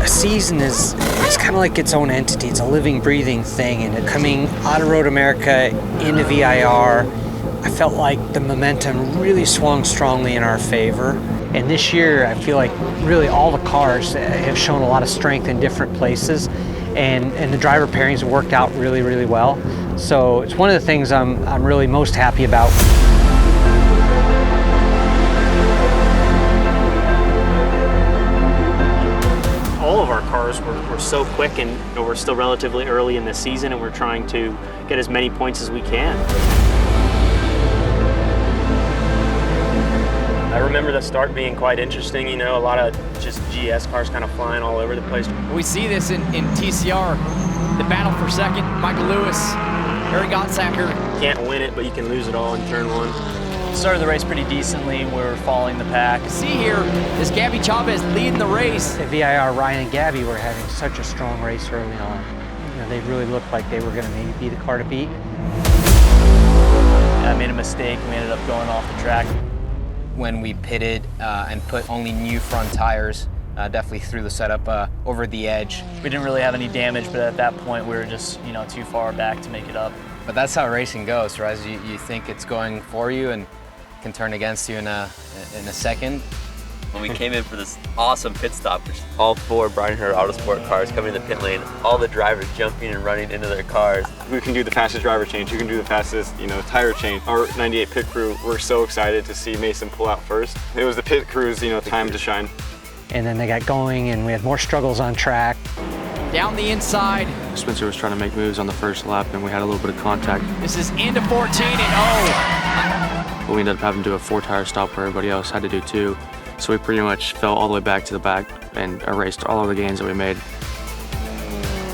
A season is kind of like its own entity. It's a living, breathing thing. And coming out of Road America into VIR, I felt like the momentum really swung strongly in our favor. And this year, I feel like really all the cars have shown a lot of strength in different places, and the driver pairings have worked out really, really well. So it's one of the things I'm really most happy about. All of our cars were so quick, and we're still relatively early in the season, and we're trying to get as many points as we can. I remember the start being quite interesting, you know, a lot of just GS cars kind of flying all over the place. We see this in TCR, the battle for second, Michael Lewis, Harry Gottsacker. Can't win it, but you can lose it all in turn one. Started the race pretty decently. We're following the pack. See here is Gabby Chavez leading the race. At VIR, Ryan and Gabby were having such a strong race early on. You know, they really looked like they were going to maybe be the car to beat. I made a mistake. We ended up going off the track. When we pitted and put only new front tires, definitely threw the setup over the edge. We didn't really have any damage, but at that point we were just, you know, too far back to make it up. But that's how racing goes, right? You think it's going for you and can turn against you in a second. When we came in for this awesome pit stop, which all 4 Bryan Herta Autosport cars coming in the pit lane, all the drivers jumping and running into their cars. Who can do the fastest driver change? Who can do the fastest, tire change? Our 98 pit crew, we're so excited to see Mason pull out first. It was the pit crew's, time to shine. And then they got going, and we had more struggles on track. Down the inside. Spencer was trying to make moves on the first lap, and we had a little bit of contact. This is into 14, and But we ended up having to do a 4-tire stop where everybody else had to do 2. So we pretty much fell all the way back to the back and erased all of the gains that we made.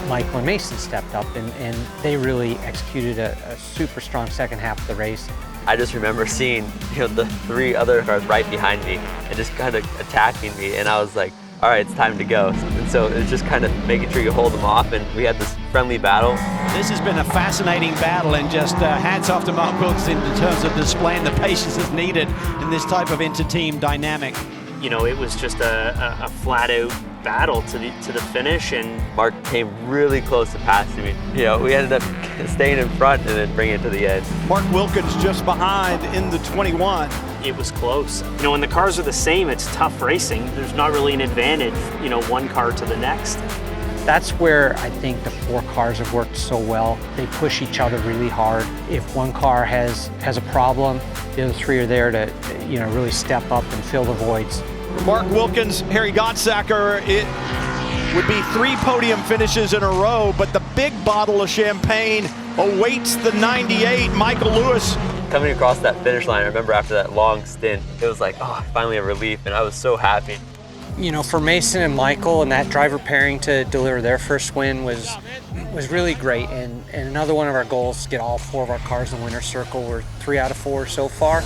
Michael and Mason stepped up, and they really executed a super strong second half of the race. I just remember seeing, the 3 other cars right behind me and just kind of attacking me, and I was like, all right, it's time to go. And so it's just kind of making sure you hold them off, and we had this friendly battle. This has been a fascinating battle, and just hats off to Mark Wilson in terms of displaying the patience that's needed in this type of inter-team dynamic. It was just a flat-out battle to the finish, and Mark came really close to passing me. We ended up staying in front and then bringing it to the end. Mark Wilkins just behind in the 21. It was close. When the cars are the same, it's tough racing. There's not really an advantage, one car to the next. That's where I think the 4 cars have worked so well. They push each other really hard. If one car has a problem, the other 3 are there to really step up and fill the voids. Mark Wilkins, Harry Gottsacker, it would be 3 podium finishes in a row, but the big bottle of champagne awaits the 98, Michael Lewis. Coming across that finish line, I remember after that long stint, it was like, finally a relief, and I was so happy. For Mason and Michael and that driver pairing to deliver their first win was really great. And another one of our goals to get all 4 of our cars in the winner's circle. We're 3 out of 4 so far.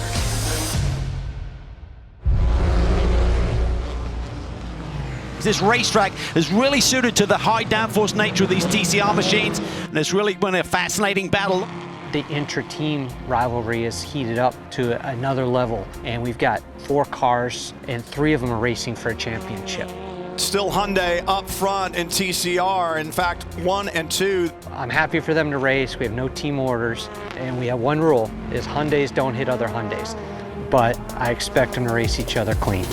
This racetrack is really suited to the high downforce nature of these TCR machines, and it's really been a fascinating battle. The intra-team rivalry is heated up to another level, and we've got 4 cars, and 3 of them are racing for a championship. Still Hyundai up front in TCR, in fact 1 and 2. I'm happy for them to race. We have no team orders, and we have one rule, is Hyundais don't hit other Hyundais. But I expect them to race each other clean.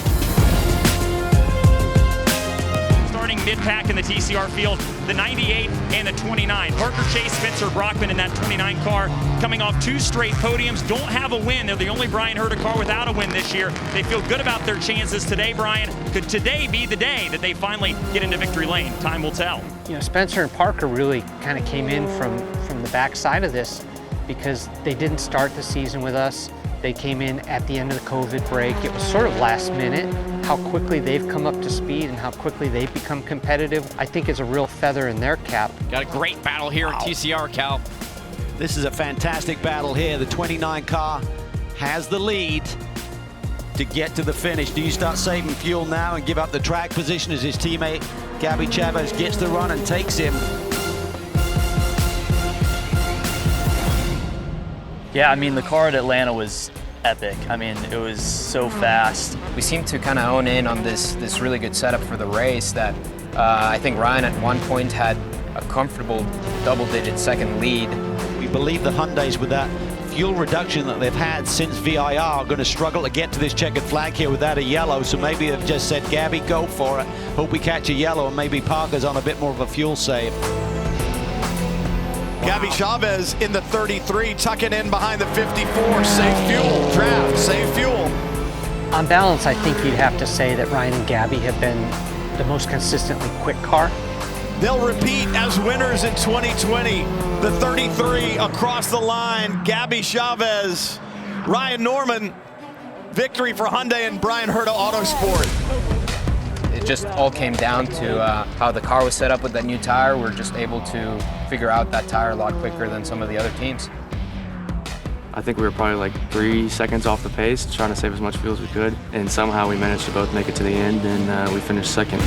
Mid-pack in the TCR field, the 98 and the 29. Parker Chase, Spencer Brockman in that 29 car, coming off 2 straight podiums, don't have a win. They're the only Bryan Herta car without a win this year. They feel good about their chances today, Brian. Could today be the day that they finally get into victory lane? Time will tell. Spencer and Parker really kind of came in from the backside of this because they didn't start the season with us. They came in at the end of the COVID break. It was sort of last minute. How quickly they've come up to speed and how quickly they've become competitive, I think is a real feather in their cap. Got a great battle here in TCR, Cal. This is a fantastic battle here. The 29 car has the lead to get to the finish. Do you start saving fuel now and give up the track position as his teammate Gabby Chavez gets the run and takes him? Yeah, the car at Atlanta was epic. I mean, it was so fast. We seemed to kind of hone in on this really good setup for the race that I think Ryan at one point had a comfortable double-digit second lead. We believe the Hyundais, with that fuel reduction that they've had since VIR, are going to struggle to get to this checkered flag here without a yellow. So maybe they've just said, Gabby, go for it. Hope we catch a yellow, and maybe Parker's on a bit more of a fuel save. Gabby Chavez in the 33, tucking in behind the 54. Save fuel, Trav, save fuel. On balance, I think you'd have to say that Ryan and Gabby have been the most consistently quick car. They'll repeat as winners in 2020. The 33 across the line, Gabby Chavez, Ryan Norman, victory for Hyundai and Bryan Herta Autosport. It just all came down to how the car was set up with that new tire. We're just able to figure out that tire a lot quicker than some of the other teams. I think we were probably like 3 seconds off the pace, trying to save as much fuel as we could, and somehow we managed to both make it to the end, and we finished second.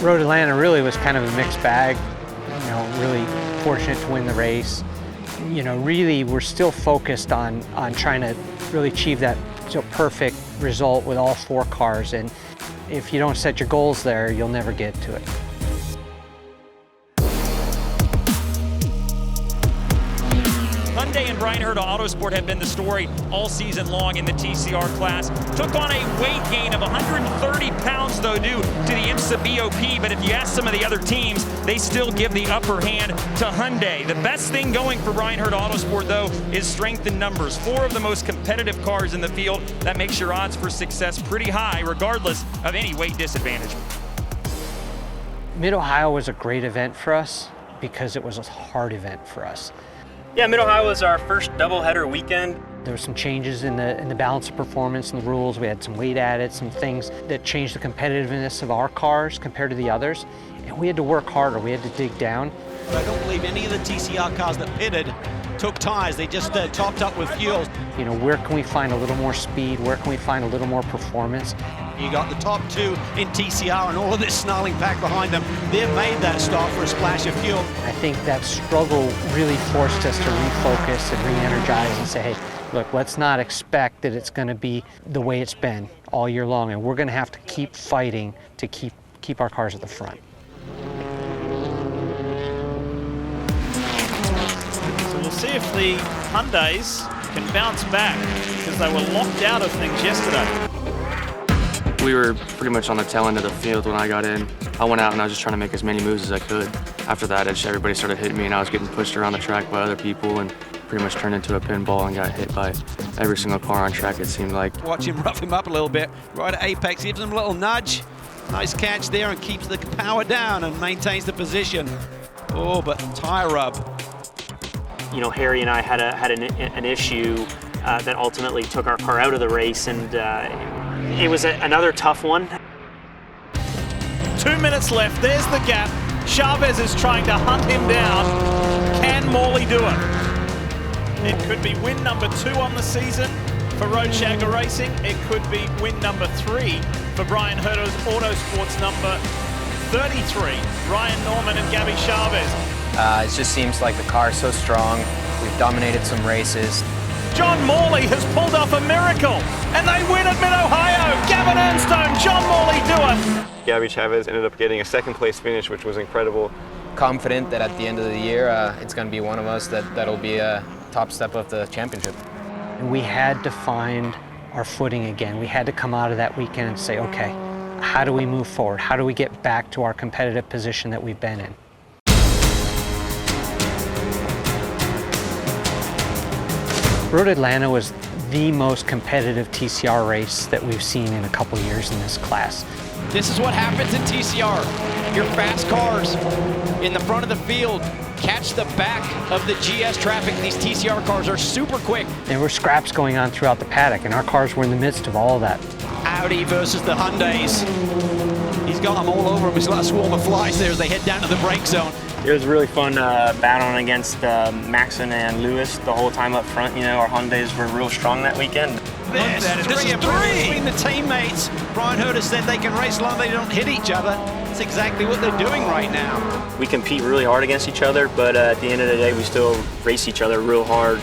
Road Atlanta really was kind of a mixed bag. You know, really fortunate to win the race. You know, really we're still focused on trying to really achieve that perfect result with all 4 cars, and if you don't set your goals there, you'll never get to it. Hyundai and Bryan Herta Autosport have been the story all season long in the TCR class. Took on a weight gain of 130 pounds, though, due to the IMSA BOP. But if you ask some of the other teams, they still give the upper hand to Hyundai. The best thing going for Bryan Herta Autosport, though, is strength in numbers. 4 of the most competitive cars in the field. That makes your odds for success pretty high, regardless of any weight disadvantage. Mid-Ohio was a great event for us because it was a hard event for us. Yeah, Mid-Ohio was our first doubleheader weekend. There were some changes in the balance of performance and the rules. We had some weight added, some things that changed the competitiveness of our cars compared to the others. And we had to work harder. We had to dig down. I don't believe any of the TCR cars that pitted took tires. They just topped up with fuel. You know, where can we find a little more speed? Where can we find a little more performance? You got the top 2 in TCR and all of this snarling pack behind them. They've made that stop for a splash of fuel. I think that struggle really forced us to refocus and re-energize and say, hey, look, let's not expect that it's going to be the way it's been all year long, and we're going to have to keep fighting to keep our cars at the front. So we'll see if the Hyundais can bounce back, because they were locked out of things yesterday. We were pretty much on the tail end of the field when I got in. I went out and I was just trying to make as many moves as I could. After that, everybody started hitting me and I was getting pushed around the track by other people and pretty much turned into a pinball and got hit by every single car on track, it seemed like. Watch him rough him up a little bit. Right at apex, gives him a little nudge. Nice catch there and keeps the power down and maintains the position. Oh, but tire rub. You know, Harry and I had an issue that ultimately took our car out of the race, and it was another tough one. 2 minutes left, there's the gap. Chavez is trying to hunt him down. Can Morley do it? It could be win number 2 on the season for Road Shagger Racing. It could be win number 3 for Bryan Herta Autosport's number 33, Ryan Norman and Gabby Chavez. It just seems like the car is so strong. We've dominated some races. John Morley has pulled off a miracle, and they win at Mid-Ohio. Gavin Ernstone, John Morley do it. Gabby Chavez ended up getting a 2nd place finish, which was incredible. Confident that at the end of the year, it's going to be one of us that'll be a top step of the championship. And we had to find our footing again. We had to come out of that weekend and say, okay, how do we move forward? How do we get back to our competitive position that we've been in? Road Atlanta was the most competitive TCR race that we've seen in a couple years in this class. This is what happens in TCR. Your fast cars in the front of the field catch the back of the GS traffic. These TCR cars are super quick. There were scraps going on throughout the paddock, and our cars were in the midst of all of that. Audi versus the Hyundais. He's got them all over him. He's got a swarm of flies there as they head down to the brake zone. It was really fun battling against Maxon and Lewis the whole time up front. You know, our Hyundais were real strong that weekend. This is three between the teammates. Bryan Herta said they can race as long as they don't hit each other. That's exactly what they're doing right now. We compete really hard against each other, but at the end of the day, we still race each other real hard.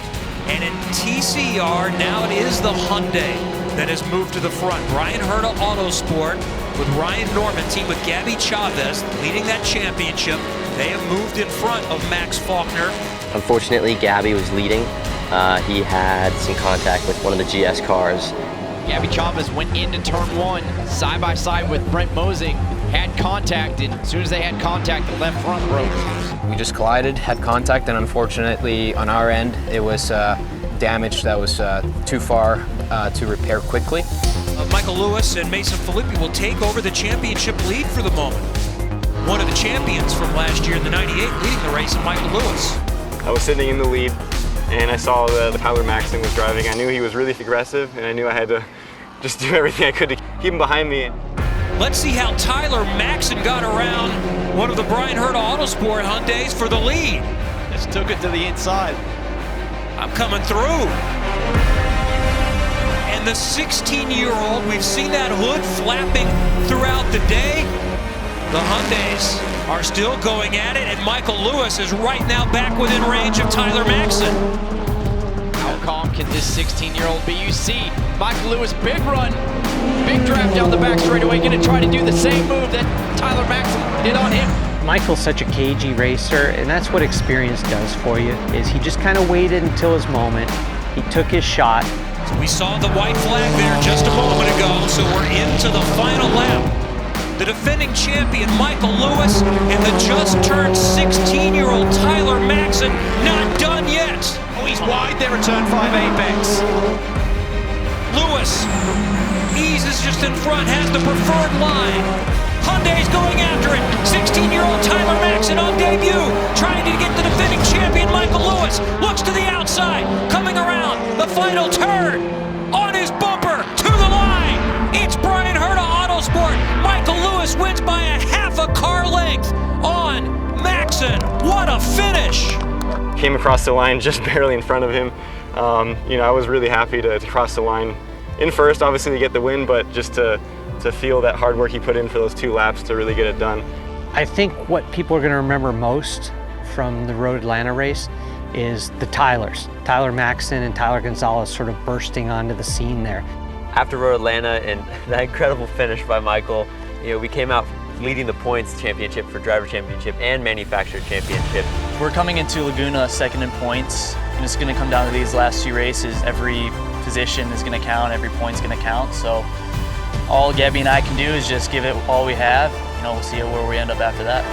And in TCR, now it is the Hyundai that has moved to the front. Bryan Herta Autosport with Ryan Norman, team with Gabby Chavez, leading that championship. They have moved in front of Max Faulkner. Unfortunately, Gabby was leading. He had some contact with one of the GS cars. Gabby Chavez went into turn one, side by side with Brent Mosing, had contact, and as soon as they had contact, the left front broke. We just collided, had contact, and unfortunately on our end, it was damage that was too far to repair quickly. Michael Lewis and Mason Filippi will take over the championship lead for the moment. One of the champions from last year in the 98 leading the race, Michael Lewis. I was sitting in the lead, and I saw the Tyler Maxon was driving. I knew he was really aggressive, and I knew I had to just do everything I could to keep him behind me. Let's see how Tyler Maxon got around one of the Bryan Herta Autosport Hyundais for the lead. Just took it to the inside. I'm coming through. And the 16-year-old, we've seen that hood flapping throughout the day. The Hyundais are still going at it, and Michael Lewis is right now back within range of Tyler Maxon. How calm can this 16-year-old be? You see Michael Lewis, big run, big draft down the back straightaway, gonna try to do the same move that Tyler Maxon did on him. Michael's such a cagey racer, and that's what experience does for you, is he just kind of waited until his moment. He took his shot. So we saw the white flag there just a moment ago, so we're into the final lap. The defending champion, Michael Lewis, and the just-turned 16-year-old Tyler Maxon, not done yet. Oh, he's wide there at turn 5 apex. Lewis eases just in front, has the preferred line. Hyundai's going after it. 16-year-old Tyler Maxon on debut, trying to get the defending champion, Michael Lewis. Looks to the outside, coming around the final turn. On his bumper, to the line. It's Bryan Herta Autosport. Michael Lewis wins by a half a car length on Maxon. What a finish. Came across the line just barely in front of him. You know, I was really happy to cross the line in first, obviously to get the win, but just to feel that hard work he put in for those 2 laps to really get it done. I think what people are going to remember most from the Road Atlanta race is the Tylers. Tyler Maxon and Tyler Gonzalez sort of bursting onto the scene there. After Road Atlanta and that incredible finish by Michael, you know, we came out leading the points championship for driver championship and manufacturer championship. We're coming into Laguna second in points, and it's going to come down to these last 2 races. Every position is going to count, every point's going to count. So all Gabby and I can do is just give it all we have. You know, we'll see where we end up after that.